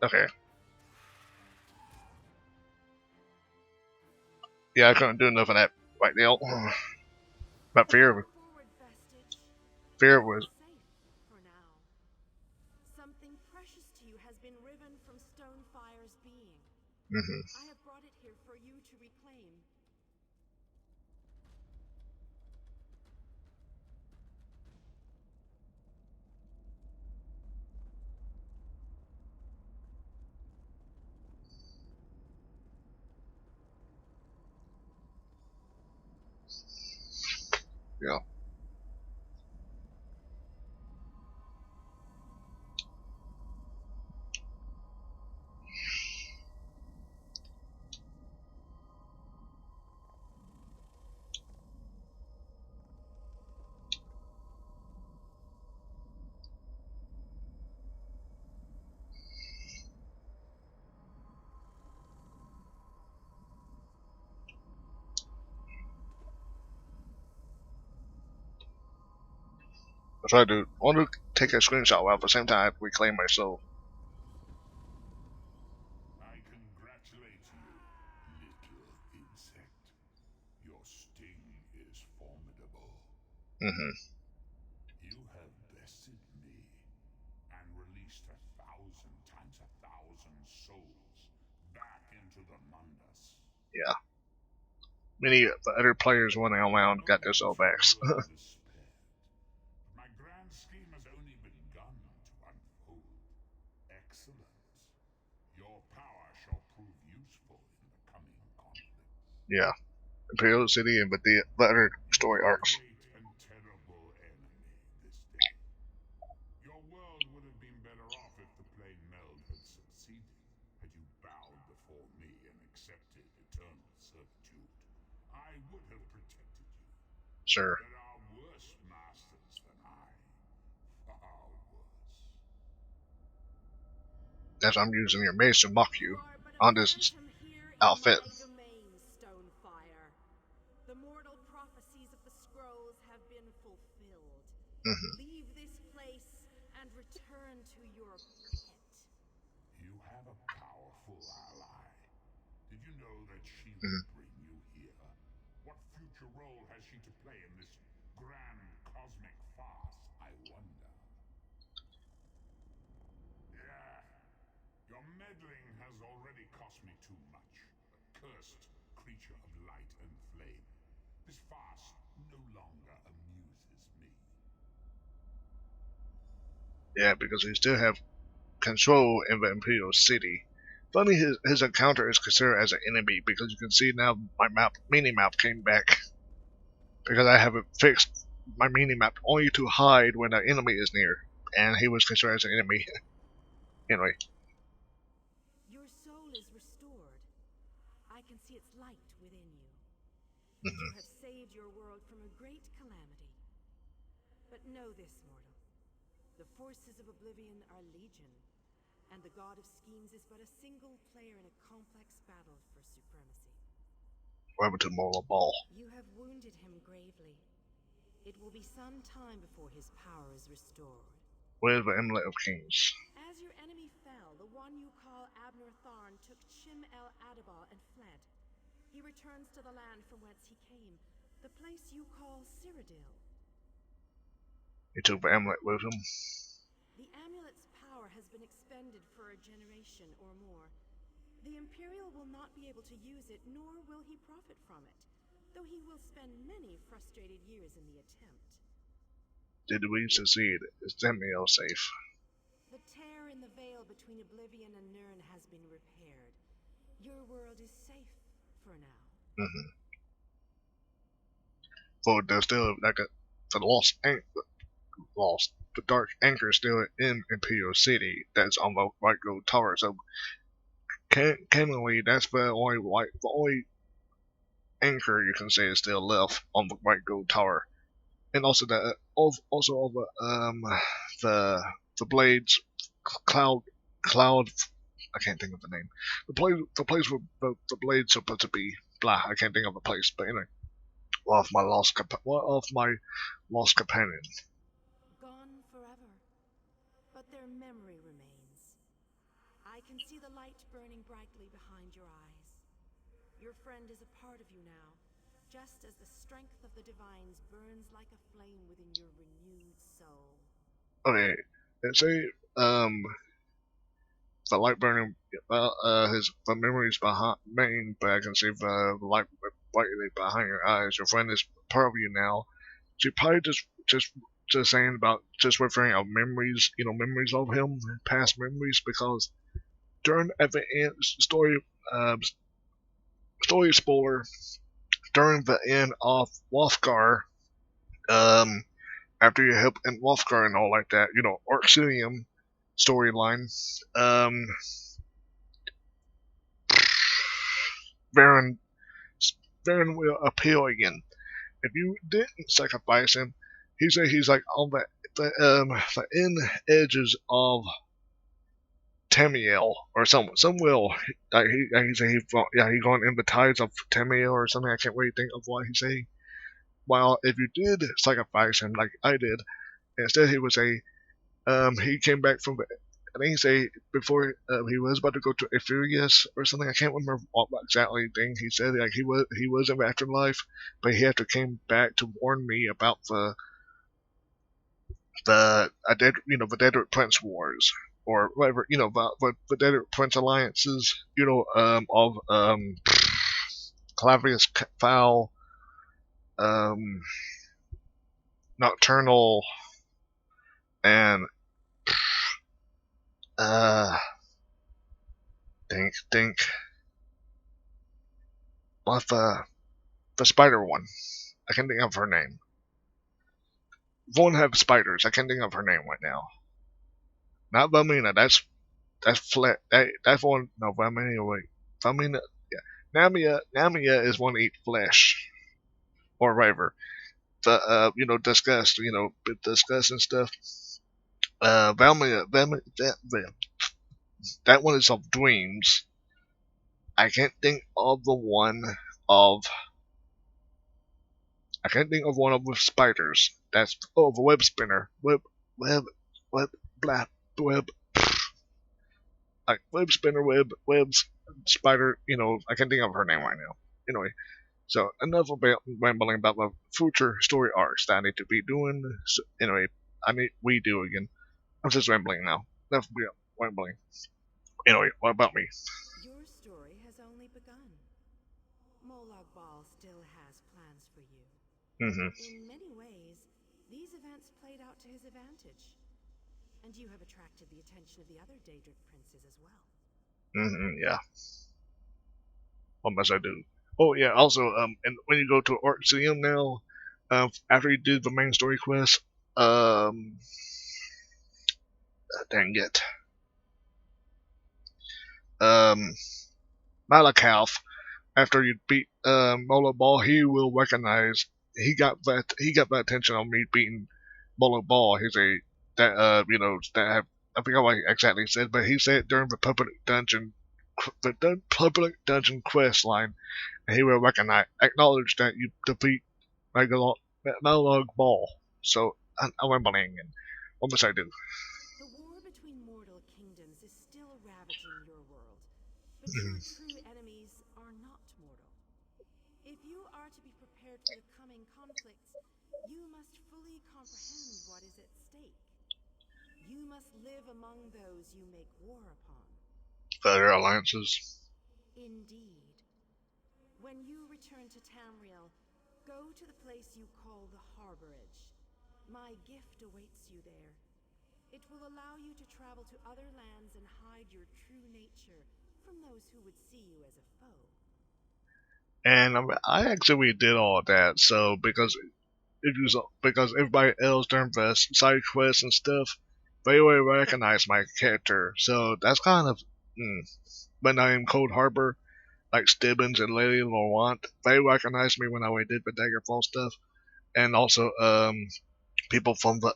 okay. Yeah, I couldn't do enough of that right now. But Forward vestige. fear was. Safe for now. Something precious to you has been riven from Stonefire's being. Mhm. I have brought it here for you to reclaim. Yeah. I try to. I want to take a screenshot while at the same time reclaim my soul. I congratulate you, little insect. Your sting is formidable. Mhm. You have bested me and released 1,000 times 1,000 souls back into the Mundus. Yeah. Many of the other players running around got their soul backs. My grand scheme has only begun to unfold. Excellent. Your power shall prove useful in the coming conflicts. Yeah. Imperial City and with the other story arcs. Great and terrible enemy this day. Your world would have been better off if the plane meld had succeeded, had you bowed before me and accepted eternal servitude. I would have protected you. Sure. There are worse masters than I. Far worse. As I'm using your mace to mock you are but a on this phantom here outfit. in my domain, Stonefire. The mortal prophecies of the scrolls have been fulfilled. Mhm. Leave this place and return to your pet. You have a powerful ally. Did you know that she Mhm. will bring you here? What future role has she to play in this grand cosmic farce, I wonder? Yeah. Your meddling has already cost me too much. A cursed creature of light and flame. This farce no longer amuses me. Yeah, because we still have control in the Imperial City. Funny, his encounter is considered as an enemy because you can see now my mini map came back because I haven't fixed my mini map only to hide when an enemy is near, and he was considered as an enemy. Anyway, Your soul is restored. I can see its light within you. And Mhm. you have saved your world from a great calamity. But know this, mortal. The forces of oblivion are legion, and the god of schemes is but a single player in a complex battle for supremacy. what happened to Molag Bal? You have wounded him gravely. It will be some time before his power is restored. Where's the Amulet of Kings? As your enemy fell, the one you call Abner Tharn took Shim el Adabal and fled. He returns to the land from whence he came, the place you call Cyrodiil. He took the amulet with him. The amulet's power has been expended for a generation or more. The Imperial will not be able to use it, nor will he profit from it, though he will spend many frustrated years in the attempt. Did we succeed? Is Themiel safe? The tear in the veil between Oblivion and Nirn has been repaired. Your world is safe for now. Mm-hmm. But there's still like the the dark anchor is still in Imperial City. That's on the White Gold Tower. So canonically, that's the only anchor you can say is still left on the White Gold Tower. And also all the blades, cloud. I can't think of the name. The place where the blades supposed to be. Blah. I can't think of the place. But anyway, off my lost companion. Gone forever, but their memory remains. I can see the light burning brightly behind your eyes. Your friend is a part of you now, just as the strength of the divines burns like a flame within your renewed soul. Okay, let's say the light burning the memories behind me, but I can see the light brightly behind your eyes. Your friend is part of you now. She probably just saying about just referring of memories, memories of him, past memories, because at the end story spoiler, during the end of Wolfgar, after you help in Wolfgar and all like that, Orxium storyline, Baron will appeal again. If you didn't sacrifice him, he said he's like on the end edges of Tamiel or some will. Like he said he going in the tides of Tamiel or something. I can't really think of what he say. While if you did sacrifice him like I did, instead he would say he came back from the. I think he say before he was about to go to Ephirius or something. I can't remember what exactly thing he said. Like he was in the afterlife, but he had to came back to warn me about the the Dead Prince Wars or whatever, the Dead Prince alliances, of Clavius Foul, Nocturnal, and think what the spider one. I can't think of her name. One have spiders. I can't think of her name right now. Not Valmina. That's that's one. No, Valmina. Wait, Valmina. Yeah, Namia is one to eat flesh or whatever. The disgust. Disgust and stuff. Valmina. That one is of dreams. I can't think of the one of. I can't think of one of with spiders. That's the web spinner. Web, blah, web. Like web spinner, webs, spider. I can't think of her name right now. Anyway, so enough about rambling about the future story arcs that I need to be doing. So, anyway, we do again. I'm just rambling now. Enough rambling. Anyway, what about me? Your story has only begun. Molag Bal still has plans for you. In many ways, these events played out to his advantage. And you have attracted the attention of the other Daedric princes as well. Yeah. What must I do? Oh yeah, also, and when you go to Orxium now, after you did the main story quest, dang it. Malakath, after you beat Molag Bal, he will recognize he got the attention on me beating Molag Bal. He's that I forgot what he exactly said, but he said during the public dungeon quest line, and he will acknowledge that you defeat Molag Bal. So I'm rambling, and what must I do? The war between mortal kingdoms is still ravaging your world, but your true enemies are not mortal. If you are to be prepared for the coming conflicts, You must fully comprehend what is at stake. You must live among those you make war upon. Other alliances. Indeed. When you return to Tamriel, go to the place you call the Harborage. My gift awaits you there. It will allow you to travel to other lands and hide your true nature from those who would see you as a foe. And I actually did all of that, so because everybody else during the side quests and stuff, they already recognize my character, so that's kind of. When I'm in Cold Harbor, like Stibbins and Lady Lorwant, they recognized me when I did the Daggerfall stuff, and also people from the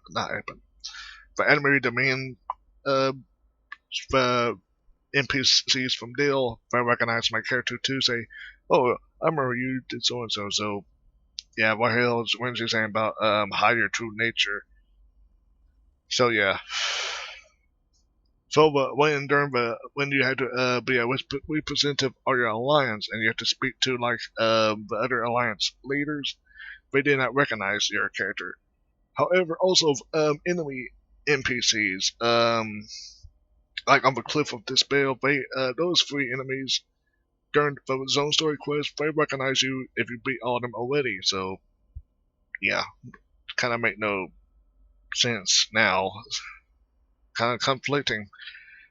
not Eben, the Enemy Domain uh the NPCs from Deal, they recognize my character too. Say, oh, I remember you did so and so. So yeah, what hell is when she's saying about hide your true nature? So yeah. So when you had to be a representative of your alliance and you have to speak to like the other alliance leaders, they did not recognize your character. However, also enemy NPCs, like on the Cliff of Despair, they those three enemies during the Zone Story quest, they recognize you if you beat all of them already. So yeah, kind of make no sense now. Kind of conflicting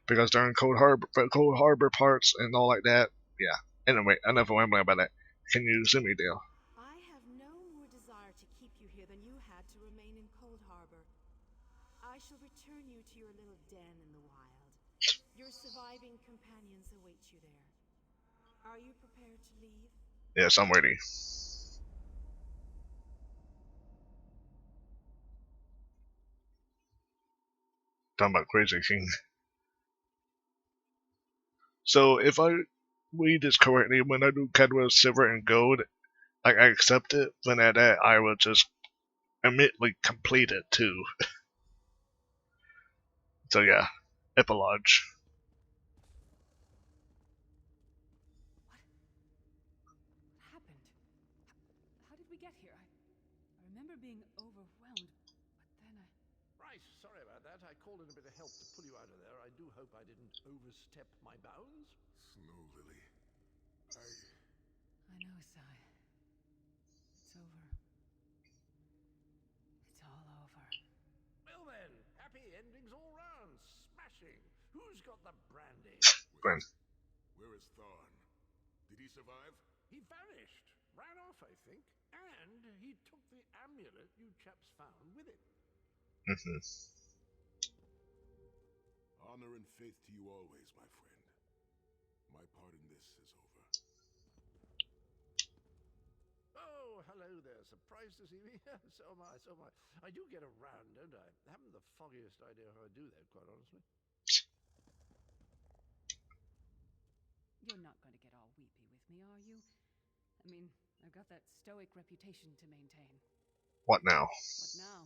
because during Cold Harbor parts and all like that. Yeah. Anyway, enough rambling about that. Can you send me, Dale? I have no more desire to keep you here than you had to remain in Cold Harbor. I shall return you to your little den in the wild. Your surviving companions await you there. Are you prepared to leave? Yes, I'm ready. Talking about Crazy King. So if I read this correctly, when I do Cadwell Silver and Gold, like I accept it, then at that I will just immediately complete it too. So yeah, epilogue. What happened? How did we get here? I remember being overwhelmed, but then I... Right, sorry about that. I called in a bit of help to pull you out of there. I do hope I didn't overstep my bounds. Snow Lily. I know, Sai. It's over. It's all over. Well then, happy endings all round. Smashing. Who's got the brandy? Gwen. Where is Thorn? Did he survive? He vanished. Ran off, I think. And he took the amulet you chaps found with him. Honor and faith to you always, my friend. My part in this is over. Oh, hello there. Surprised to see me? So am I, so am I. I do get around, don't I? Haven't the foggiest idea how I do that, quite honestly. You're not going to get all weepy with me, are you? I mean, I've got that stoic reputation to maintain. What now? What now?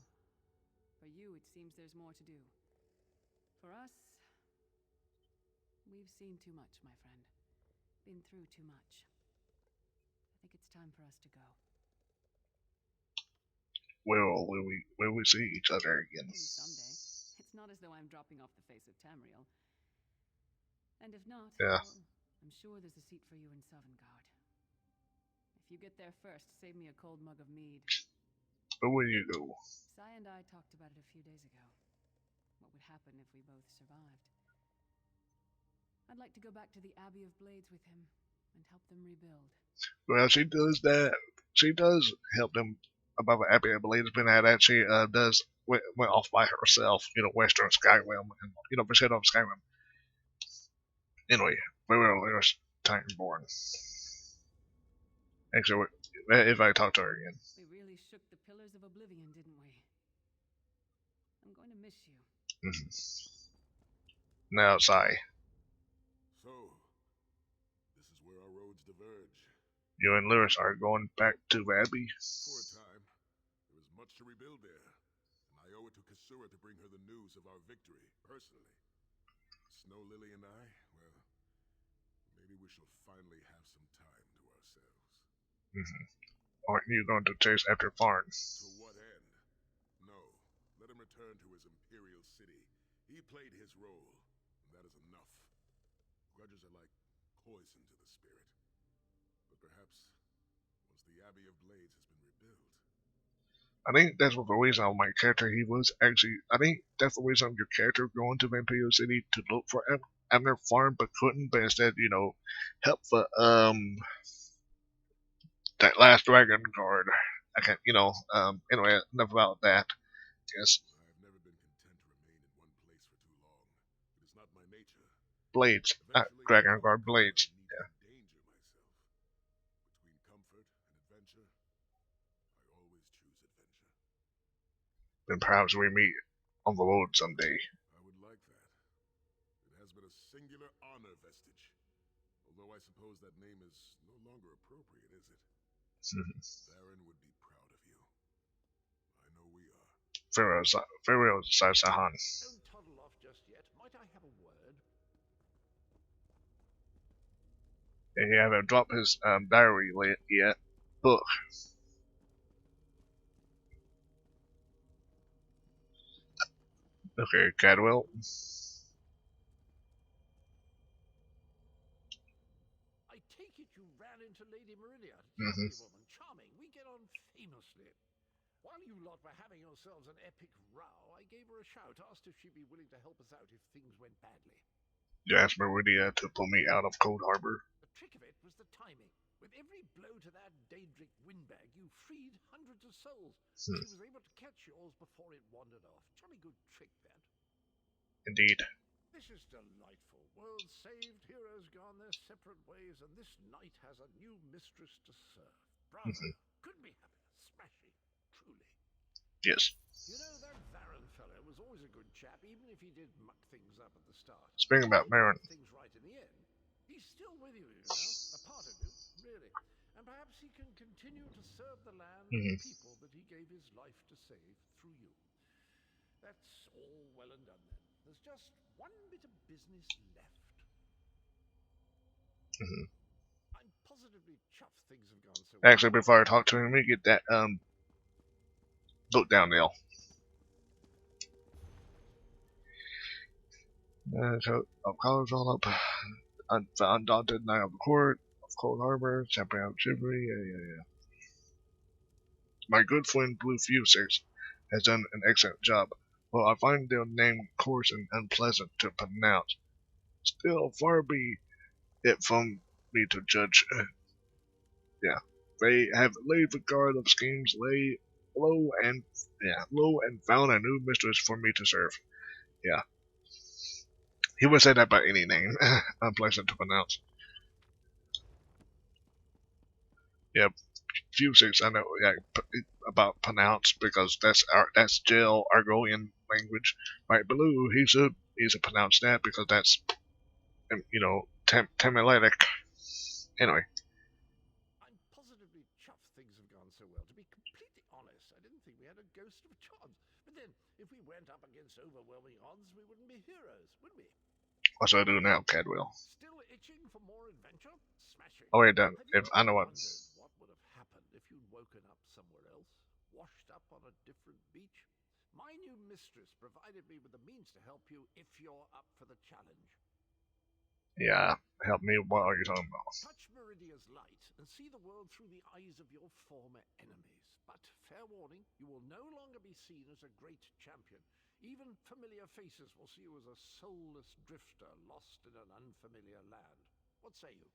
For you, it seems there's more to do. For us, we've seen too much, my friend. Been through too much. I think it's time for us to go. Will we see each other again? Maybe someday. It's not as though I'm dropping off the face of Tamriel. And if not, Yeah. well, I'm sure there's a seat for you in Sovngarde. If you get there first, save me a cold mug of mead. Where will you go? Sai and I talked about it a few days ago. What would happen if we both survived. I'd like to go back to the Abbey of Blades with him and help them rebuild. Well, she does that. She does help them above the Abbey, I believe, but that she does went off by herself. Western Skyrim, and the shadow of Skyrim. Anyway, we were Lyris Titanborn. Actually, if I talk to her again. We really shook the pillars of oblivion, didn't we? I'm going to miss you. Now, Sai, So, this is where our roads diverge. you and Lyris are going back to the Abbey. For a time, there is much to rebuild there, and I owe it to Kasura to bring her the news of our victory, personally. Snow Lily and I, well, maybe we shall finally have some time to ourselves. Mm-hmm. Aren't you going to chase after Farn? To what end? No. Let him return to his imperial city. He played his role. And that is enough. Grudges are like poison to the spirit. But perhaps, once the Abbey of Blades has been rebuilt... I think that's what the reason on my character he was actually. I think that's the reason your character going to Vampiro City to look for Abner Farm, but couldn't. But instead, help the that last dragon guard. I can't. Anyway, enough about that. Yes, I have never been content to remain in one place for too long. It is not my nature. Blades. Eventually, Dragon I guard will come blades. to need Yeah. to endanger myself. Between comfort and adventure, I always choose adventure. Then perhaps we meet on the road someday. I would like that. It has been a singular honor vestige. Although I suppose that name is no longer appropriate, is it? Baron would be proud of you. I know we are. Pharaoh Sasahan. Don't toddle off just yet. Might I have a word? He haven't dropped his diary yet. Book. Okay, Cadwell. I take it you ran into Lady Meridia. Mhm. Lovely woman, charming. We get on famously. While you lot were having yourselves an epic row, I gave her a shout, asked if she'd be willing to help us out if things went badly. You asked Meridia to pull me out of Cold Harbor. The trick of it was the timing. With every blow to that Daedric windbag, you freed hundreds of souls. She was able to catch yours before it wandered off. Jolly good trick, that. Indeed. This is delightful. World saved, heroes gone their separate ways, and this knight has a new mistress to serve. Bravo. Couldn't be happier. Smashing. Truly. Yes. You know, that Baron fellow was always a good chap, even if he did muck things up at the start. Speaking about Baron. Things right in the end. He's still with you, you know. A part of you, really. And perhaps he can continue to serve the land and the people that he gave his life to save through you. That's all well and done then. There's just one bit of business left. I'm positively chuffed things have gone so well. Actually, before I talk to him, let me get that book down there. So, colors all up. The Undaunted Knight of the Court of Cold Harbor, Champion of Chivalry. Yeah. My good friend Blue-Thuxis has done an excellent job. Well, I find their name coarse and unpleasant to pronounce. Still, far be it from me to judge. Yeah, they have laid the guard of schemes low and found a new mistress for me to serve. Yeah. He would say that by any name. Unpleasant to pronounce. Yeah, Thuxis, I know about pronounce because that's jail Argonian language. Right, Blue, he should pronounce that because that's Tamiletic. Anyway. I'm positively chuffed things have gone so well. To be completely honest, I didn't think we had a ghost of a chance. But then, if we went up against overwhelming odds, we wouldn't be heroes, would we? What should I do now, Cadwell? Still itching for more adventure? Smashing. Oh wait, then, if I know what. What would have happened if you'd woken up somewhere else, washed up on a different beach? My new mistress provided me with the means to help you if you're up for the challenge. Yeah, help me. What are you talking about? Touch Meridia's light and see the world through the eyes of your former enemies. But fair warning, you will no longer be seen as a great champion. Even familiar faces will see you as a soulless drifter lost in an unfamiliar land. What say you?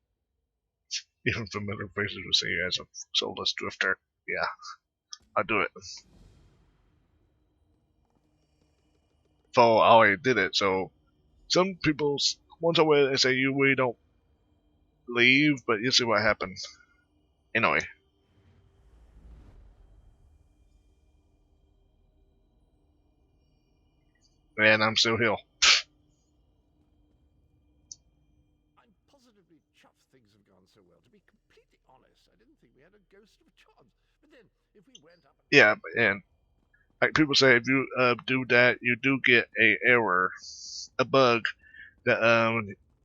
Even familiar faces will see you as a soulless drifter. Yeah, I'll do it. So I already did it, so some people, once away, they say you really don't leave, but you see what happened. Anyway. And I'm still here. I'm positively chuffed things have gone so well. To be completely honest, I didn't think we had a ghost of a chance. But then, if we went up... Yeah, and like people say, if you do that, you do get a error, a bug that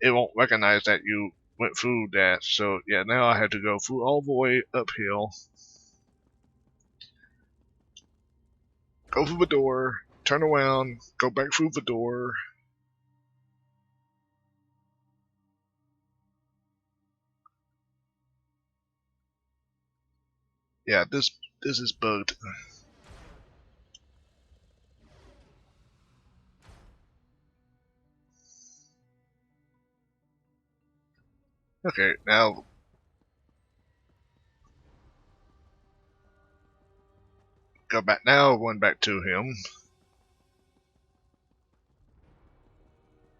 it won't recognize that you went through that. So yeah, now I had to go through all the way uphill, go through the door, turn around, go back through the door. Yeah, this is bugged. Okay, now go back. Now one back to him.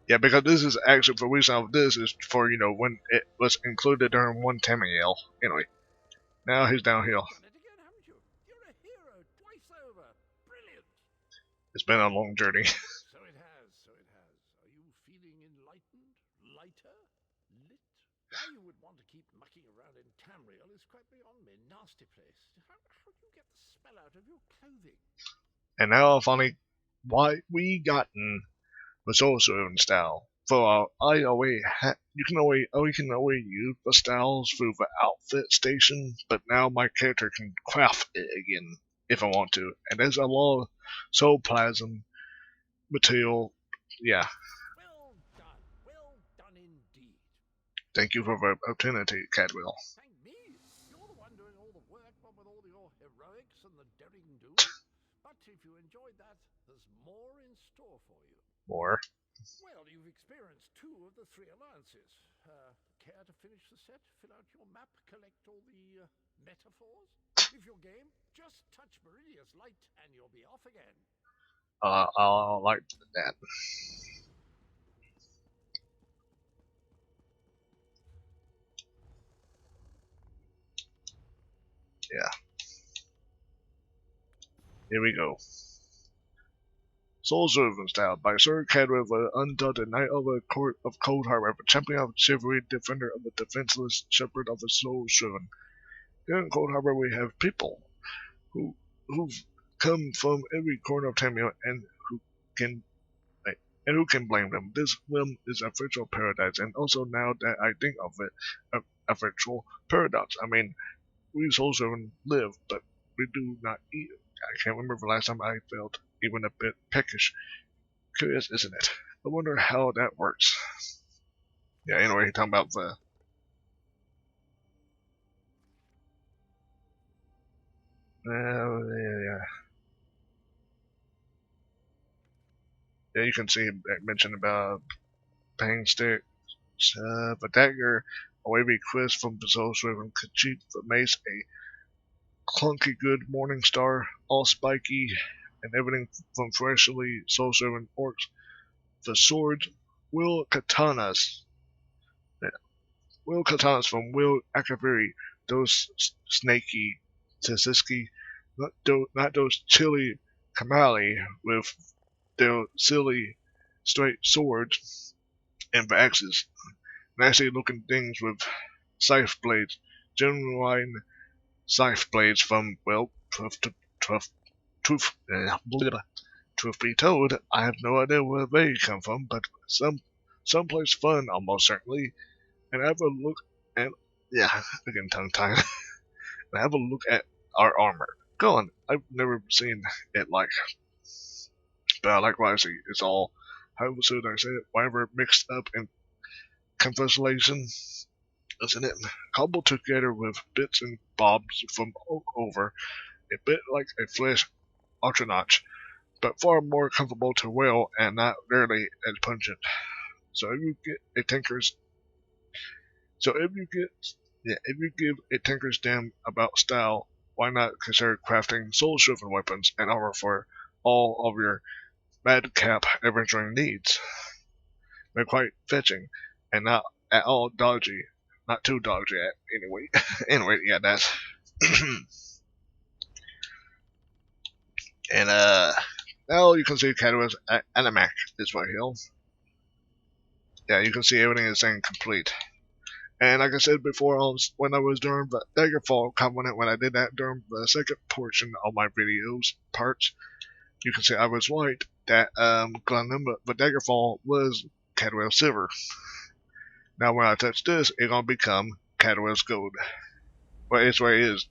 Yeah, because this is actually for reason of this is for when it was included during one Tamiel. Anyway, now he's downhill. Done it again, haven't you? You're a hero twice over. Brilliant. It's been a long journey. So it has, so it has. Are you feeling enlightened? Lighter? Lit? Why you would want to keep mucking around in Tamriel is quite beyond me. Nasty place. How do you get the smell out of your clothing? And now finally, why we gotten the sorcerer style. For you can always use the styles through the outfit station, but now my character can craft it again if I want to. And there's a lot of soul plasm material. Yeah, Well done indeed. thank you for the opportunity, Cadwell. Thank me. You're the one doing all the work, what with all your heroics and the daring do. But if you enjoyed that, there's more in store for you. More. Well, you've experienced 2 of the 3 alliances. Care to finish the set? Fill out your map, collect all the metaphors? If you're game, just touch Meridia's light and you'll be off again. I like that. Yeah. Here we go. Soul Servant style by Sir Cadwell, the undaunted knight of the court of Cold Harbor, champion of chivalry, defender of the defenseless, shepherd of the soul servant. Here in Cold Harbor we have people who've come from every corner of Tamriel and who can blame them? This realm is a virtual paradise, and also now that I think of it, a virtual paradox. I mean, we soul servants live, but we do not eat. I can't remember the last time I felt even a bit peckish. Curious, isn't it? I wonder how that works. Yeah, anyway, talking about the... Yeah, you can see mentioned about Pang Stick, the dagger, a wavy quest from the Soul Servant Khajiit, the mace, a clunky good morning star, all spiky, and everything from freshly Soul Servant orcs. The swords, Will Katanas. Yeah. Will Katanas from Will Akaviri, those snaky Tasiski, not those chilly Kamali with their silly straight swords and the axes. Nasty looking things with scythe blades, genuine scythe blades from, well, truth be told, I have no idea where they come from, but someplace fun, almost certainly. And have a look at, yeah, again tongue tied. And have a look at our armor. Go on, I've never seen it like. But I like what I see. It's all, how should I say it, whatever mixed up in confession, isn't it? Cobbled together with bits and bobs from over, a bit like a flesh ultranotch, but far more comfortable to wield and not nearly as pungent. So if you give a tinker's damn about style, why not consider crafting soul-driven weapons and armor for all of your madcap adventuring needs? They're quite fetching, and not at all dodgy. Not too dodgy, anyway. Anyway, yeah, that's... And, now you can see Cadwell's animac is right here. Yeah, you can see everything is incomplete. And like I said before, when I was doing the Daggerfall Covenant, when I did that during the second portion of my videos parts, you can see I was right that the Daggerfall was Cadwell Silver. Now when I touch this, it's gonna become Cadwell's Gold. Well, it's where it is.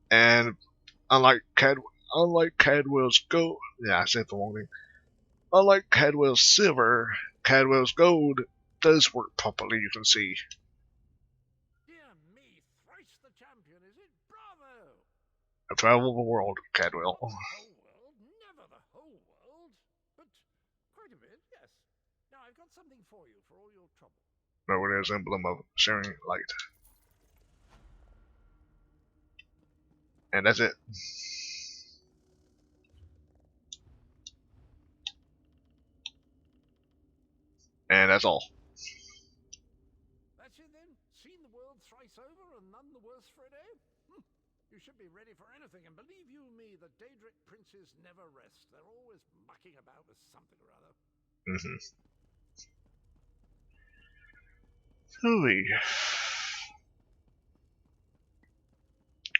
And unlike Cadwell's Gold, yeah, I said the wrong thing. Unlike Cadwell's Silver, Cadwell's Gold does work properly, you can see. Dear me, thrice the champion, is it? Bravo! I travel the world, Cadwell. The whole world? Never the whole world. But quite a bit, yes. Now I've got something for you for all your trouble. Brotherhood's emblem of sharing light. And that's it. And that's all. That's it then? Seen the world thrice over and none the worse for it, eh? You should be ready for anything, and believe you me, the Daedric princes never rest. They're always mucking about with something or other. Hooey.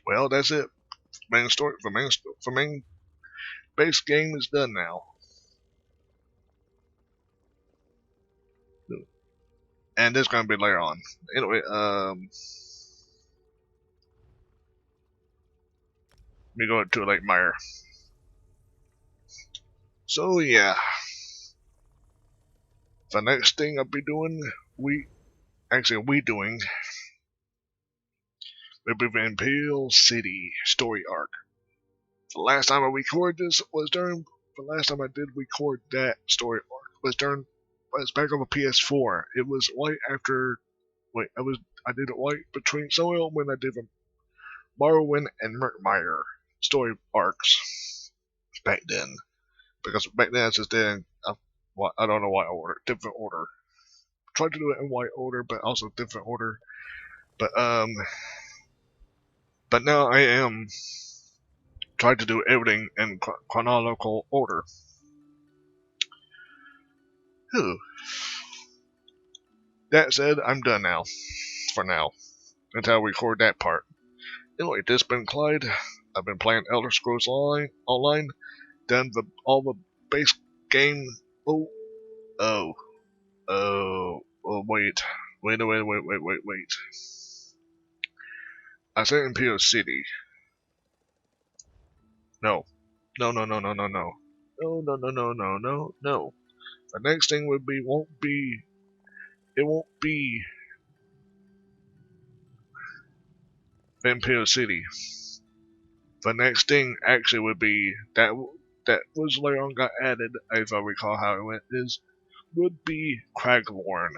Well, that's it. Main story for main base game is done now. And this is gonna be later on. Anyway, let me go to Murkmire. So yeah. The next thing I'll be doing, we doing will be the Imperial City story arc. The last time I recorded this was during the last time I did record that story arc was back on the PS4. It was right after I did it right between somewhere when I did the Morrowind and Murkmire story arcs back then. Because back then I just did I don't know why order, different order. Tried to do it in white order, but also different order. But now I am trying to do everything in chronological order. Whew. That said, I'm done now. For now. Until I record that part. Anyway, this has been Clyde. I've been playing Elder Scrolls Online. Done all the base game. Wait. I said Imperial City. No. No. The next thing won't be Imperial City. The next thing actually would be that was later on got added, if I recall how it went, would be Cragworn.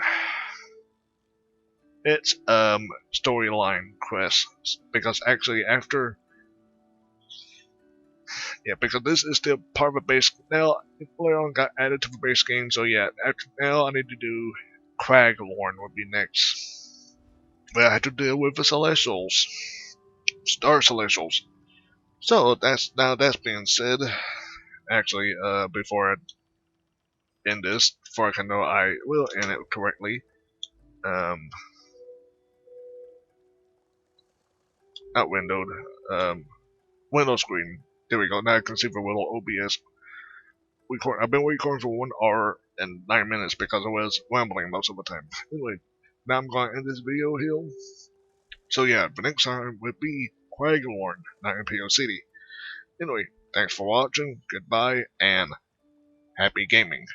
It's storyline quest, because actually after because this is still part of the base now. Later on got added to the base game, so yeah. Now I need to do Cragworn would be next. But I had to deal with the Celestials, Star Celestials. So that's being said. Actually, before I end this, before I can know I will end it correctly. Not windowed. Window screen. There we go. Now I can see the little OBS. I've been recording for 1 hour and 9 minutes because I was rambling most of the time. Anyway, now I'm going to end this video here. So yeah, the next time will be Cragworn, not Imperial City. Anyway, thanks for watching, goodbye, and happy gaming.